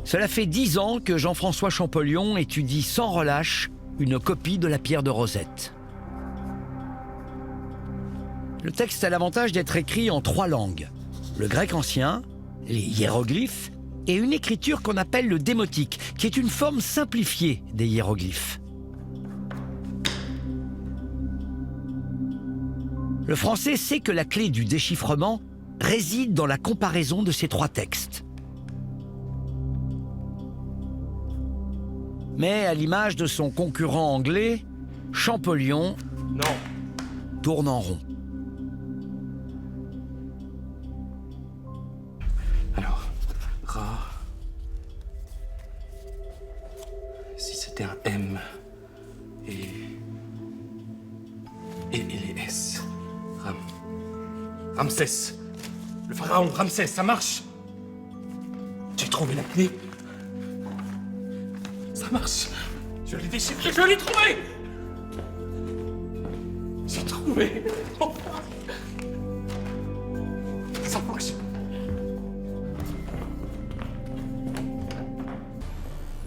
Cela fait 10 ans que Jean-François Champollion étudie sans relâche une copie de la pierre de Rosette. Le texte a l'avantage d'être écrit en 3 langues. Le grec ancien, les hiéroglyphes et une écriture qu'on appelle le démotique, qui est une forme simplifiée des hiéroglyphes. Le français sait que la clé du déchiffrement réside dans la comparaison de ces 3 textes. Mais à l'image de son concurrent anglais, Champollion tourne en rond. Alors, Ra... Si c'était un M et les S. Ramsès. Le pharaon Ramsès, ça marche. J'ai trouvé la clé. Ça marche. Je l'ai déchiffré, je l'ai trouvé. J'ai trouvé. Ça marche.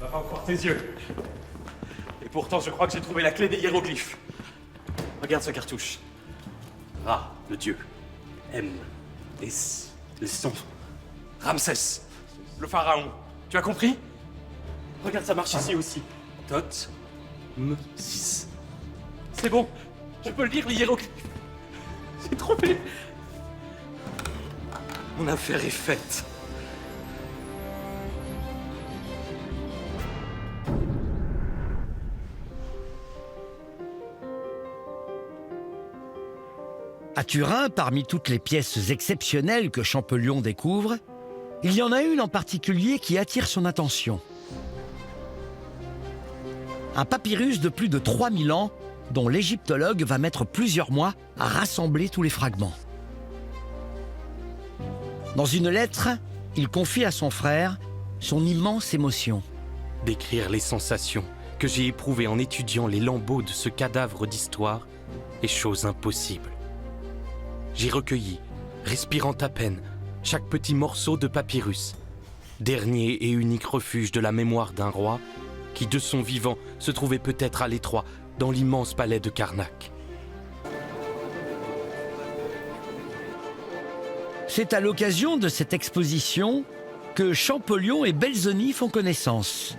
Va pas encore tes yeux. Et pourtant, je crois que j'ai trouvé la clé des hiéroglyphes. Regarde ce cartouche. Ra, le dieu. M, S, le son. Ramsès, le pharaon. Tu as compris? Regarde, ça marche ici aussi. Tot, M, 6. C'est bon, je peux lire les hiéroglyphes. J'ai trouvé. Mon affaire est faite. À Turin, parmi toutes les pièces exceptionnelles que Champollion découvre, il y en a une en particulier qui attire son attention. Un papyrus de plus de 3000 ans dont l'égyptologue va mettre plusieurs mois à rassembler tous les fragments. Dans une lettre, il confie à son frère son immense émotion. Décrire les sensations que j'ai éprouvées en étudiant les lambeaux de ce cadavre d'histoire est chose impossible. J'ai recueilli, respirant à peine, chaque petit morceau de papyrus, dernier et unique refuge de la mémoire d'un roi qui, de son vivant, se trouvait peut-être à l'étroit dans l'immense palais de Karnak. C'est à l'occasion de cette exposition que Champollion et Belzoni font connaissance.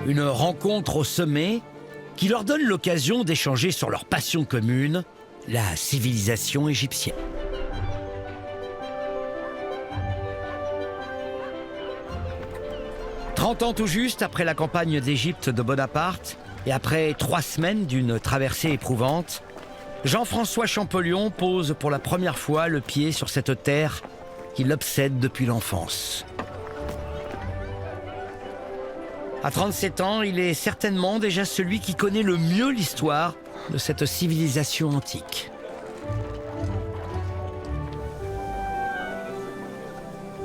Une rencontre au sommet qui leur donne l'occasion d'échanger sur leur passion commune, la civilisation égyptienne. « 30 ans tout juste après la campagne d'Égypte de Bonaparte et après 3 semaines d'une traversée éprouvante, Jean-François Champollion pose pour la première fois le pied sur cette terre qui l'obsède depuis l'enfance. À 37 ans, il est certainement déjà celui qui connaît le mieux l'histoire de cette civilisation antique.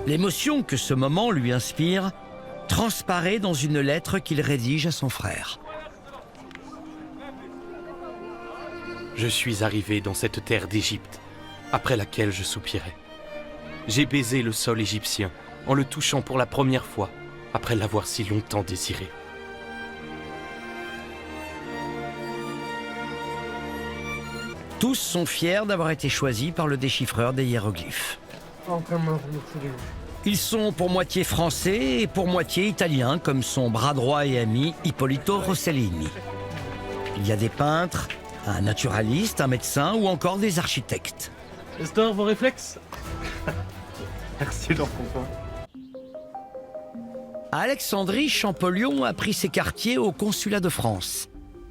L'émotion que ce moment lui inspire transparaît dans une lettre qu'il rédige à son frère. Je suis arrivé dans cette terre d'Égypte, après laquelle je soupirais. J'ai baisé le sol égyptien en le touchant pour la première fois, après l'avoir si longtemps désiré. Tous sont fiers d'avoir été choisis par le déchiffreur des hiéroglyphes. Ils sont pour moitié français et pour moitié italiens, comme son bras droit et ami Ippolito Rossellini. Il y a des peintres, un naturaliste, un médecin ou encore des architectes. J'adore vos réflexes. Merci Jean-François. À Alexandrie, Champollion a pris ses quartiers au consulat de France.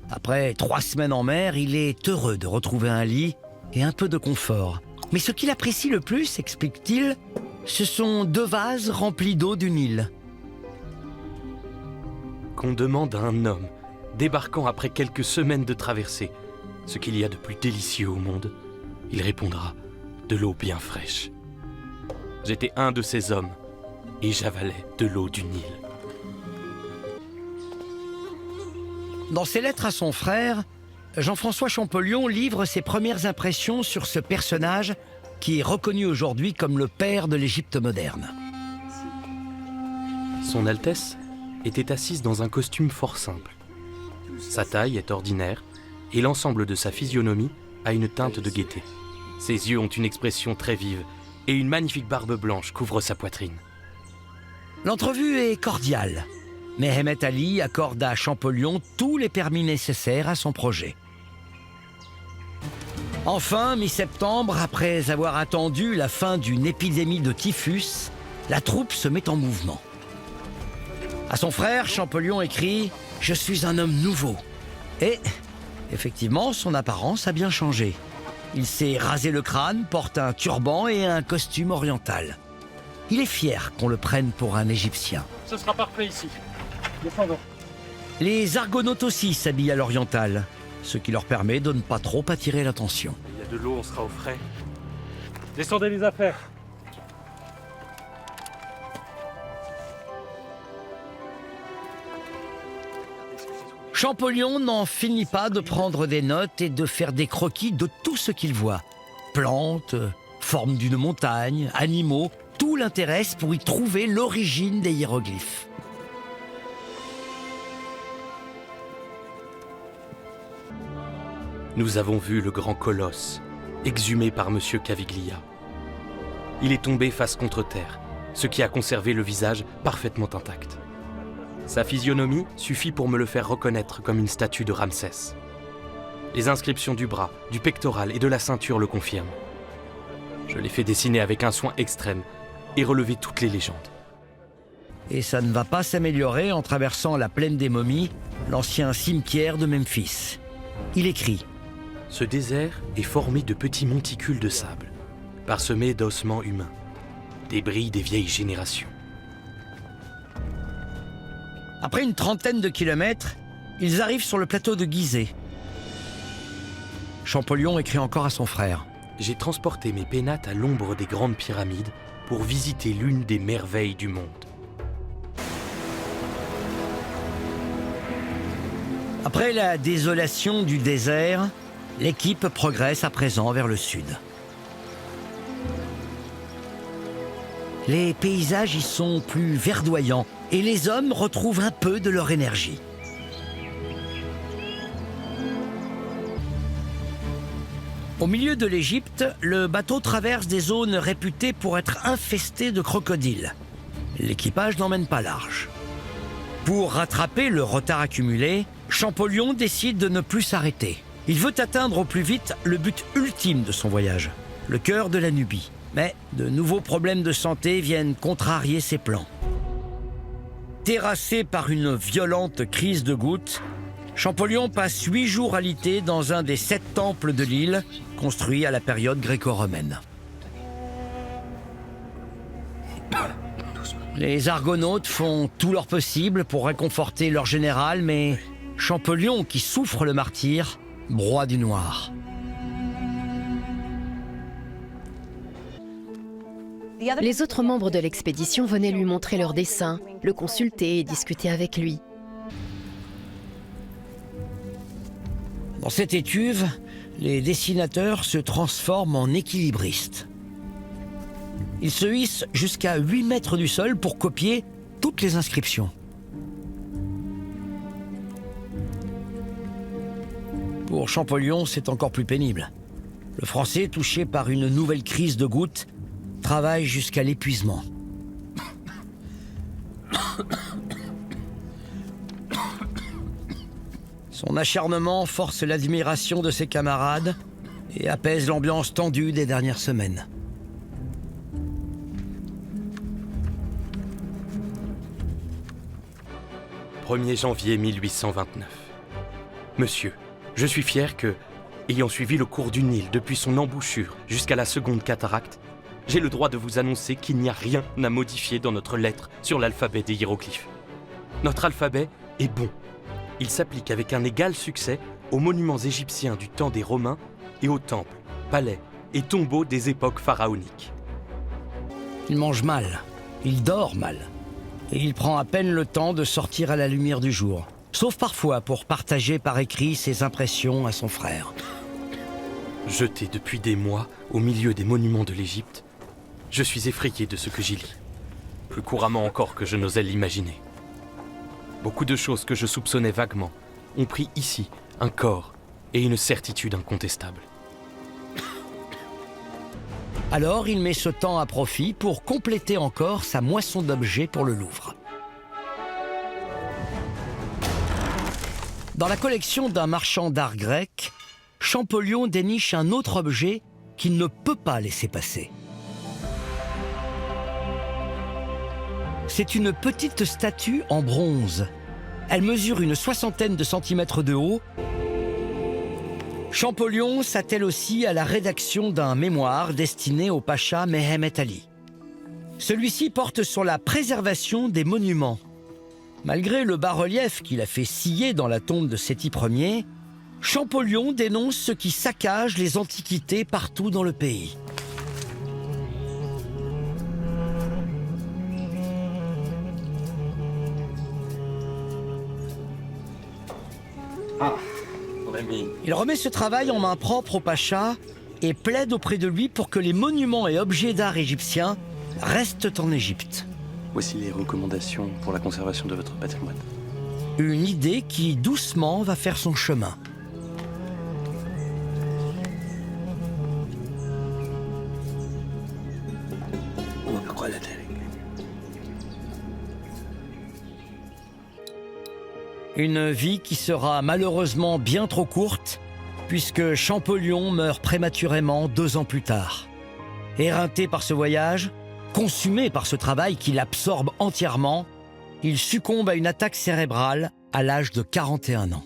Après 3 semaines en mer, il est heureux de retrouver un lit et un peu de confort. Mais ce qu'il apprécie le plus, explique-t-il, ce sont 2 vases remplis d'eau du Nil. Qu'on demande à un homme, débarquant après quelques semaines de traversée, ce qu'il y a de plus délicieux au monde, il répondra de l'eau bien fraîche. J'étais un de ces hommes et j'avalais de l'eau du Nil. Dans ses lettres à son frère, Jean-François Champollion livre ses premières impressions sur ce personnage qui est reconnu aujourd'hui comme le père de l'Égypte moderne. Son Altesse était assise dans un costume fort simple. Sa taille est ordinaire et l'ensemble de sa physionomie a une teinte de gaieté. Ses yeux ont une expression très vive et une magnifique barbe blanche couvre sa poitrine. L'entrevue est cordiale. Mehemet Ali accorde à Champollion tous les permis nécessaires à son projet. Enfin, mi-septembre, après avoir attendu la fin d'une épidémie de typhus, la troupe se met en mouvement. À son frère, Champollion écrit « Je suis un homme nouveau ». Et, effectivement, son apparence a bien changé. Il s'est rasé le crâne, porte un turban et un costume oriental. Il est fier qu'on le prenne pour un Égyptien. Ce sera parfait ici. Descendons. Les Argonautes aussi s'habillent à l'oriental, ce qui leur permet de ne pas trop attirer l'attention. Il y a de l'eau, on sera au frais. Descendez les affaires. Champollion n'en finit pas de prendre des notes et de faire des croquis de tout ce qu'il voit. Plantes, formes d'une montagne, animaux, tout l'intéresse pour y trouver l'origine des hiéroglyphes. Nous avons vu le grand colosse, exhumé par Monsieur Caviglia. Il est tombé face contre terre, ce qui a conservé le visage parfaitement intact. Sa physionomie suffit pour me le faire reconnaître comme une statue de Ramsès. Les inscriptions du bras, du pectoral et de la ceinture le confirment. Je l'ai fait dessiner avec un soin extrême et relever toutes les légendes. Et ça ne va pas s'améliorer en traversant la plaine des momies, l'ancien cimetière de Memphis. Il écrit « Ce désert est formé de petits monticules de sable, parsemés d'ossements humains, débris des vieilles générations. » Après une trentaine de kilomètres, ils arrivent sur le plateau de Gizeh. Champollion écrit encore à son frère. J'ai transporté mes pénates à l'ombre des grandes pyramides pour visiter l'une des merveilles du monde. Après la désolation du désert, l'équipe progresse à présent vers le sud. Les paysages y sont plus verdoyants et les hommes retrouvent un peu de leur énergie. Au milieu de l'Égypte, le bateau traverse des zones réputées pour être infestées de crocodiles. L'équipage n'emmène pas large. Pour rattraper le retard accumulé, Champollion décide de ne plus s'arrêter. Il veut atteindre au plus vite le but ultime de son voyage, le cœur de la Nubie. Mais de nouveaux problèmes de santé viennent contrarier ses plans. Terrassé par une violente crise de goutte, Champollion passe 8 jours alité dans un des 7 temples de l'île, construit à la période gréco-romaine. Les Argonautes font tout leur possible pour réconforter leur général, mais Champollion, qui souffre le martyre, broie du noir. Les autres membres de l'expédition venaient lui montrer leurs dessins, le consulter et discuter avec lui. Dans cette étuve, les dessinateurs se transforment en équilibristes. Ils se hissent jusqu'à 8 mètres du sol pour copier toutes les inscriptions. Pour Champollion, c'est encore plus pénible. Le Français, touché par une nouvelle crise de goutte, travaille jusqu'à l'épuisement. Son acharnement force l'admiration de ses camarades et apaise l'ambiance tendue des dernières semaines. « 1er janvier 1829. Monsieur, je suis fier que, ayant suivi le cours du Nil depuis son embouchure jusqu'à la seconde cataracte, j'ai le droit de vous annoncer qu'il n'y a rien à modifier dans notre lettre sur l'alphabet des hiéroglyphes. Notre alphabet est bon. Il s'applique avec un égal succès aux monuments égyptiens du temps des Romains et aux temples, palais et tombeaux des époques pharaoniques. Il mange mal, il dort mal, et il prend à peine le temps de sortir à la lumière du jour, sauf parfois pour partager par écrit ses impressions à son frère. Jeté depuis des mois au milieu des monuments de l'Égypte, je suis effrayé de ce que j'y lis. plus couramment encore que je n'osais l'imaginer. Beaucoup de choses que je soupçonnais vaguement ont pris ici un corps et une certitude incontestable. Alors il met ce temps à profit pour compléter encore sa moisson d'objets pour le Louvre. Dans la collection d'un marchand d'art grec, Champollion déniche un autre objet qu'il ne peut pas laisser passer. C'est une petite statue en bronze. Elle mesure une soixantaine de centimètres de haut. Champollion s'attelle aussi à la rédaction d'un mémoire destiné au pacha Mehemet Ali. Celui-ci porte sur la préservation des monuments. Malgré le bas-relief qu'il a fait scier dans la tombe de Séti Ier, Champollion dénonce ceux qui saccagent les antiquités partout dans le pays. Il remet ce travail en main propre au pacha et plaide auprès de lui pour que les monuments et objets d'art égyptiens restent en Égypte. Voici les recommandations pour la conservation de votre patrimoine. Une idée qui, doucement, va faire son chemin. Une vie qui sera malheureusement bien trop courte, puisque Champollion meurt prématurément 2 ans plus tard. Éreinté par ce voyage, consumé par ce travail qui l'absorbe entièrement, il succombe à une attaque cérébrale à l'âge de 41 ans.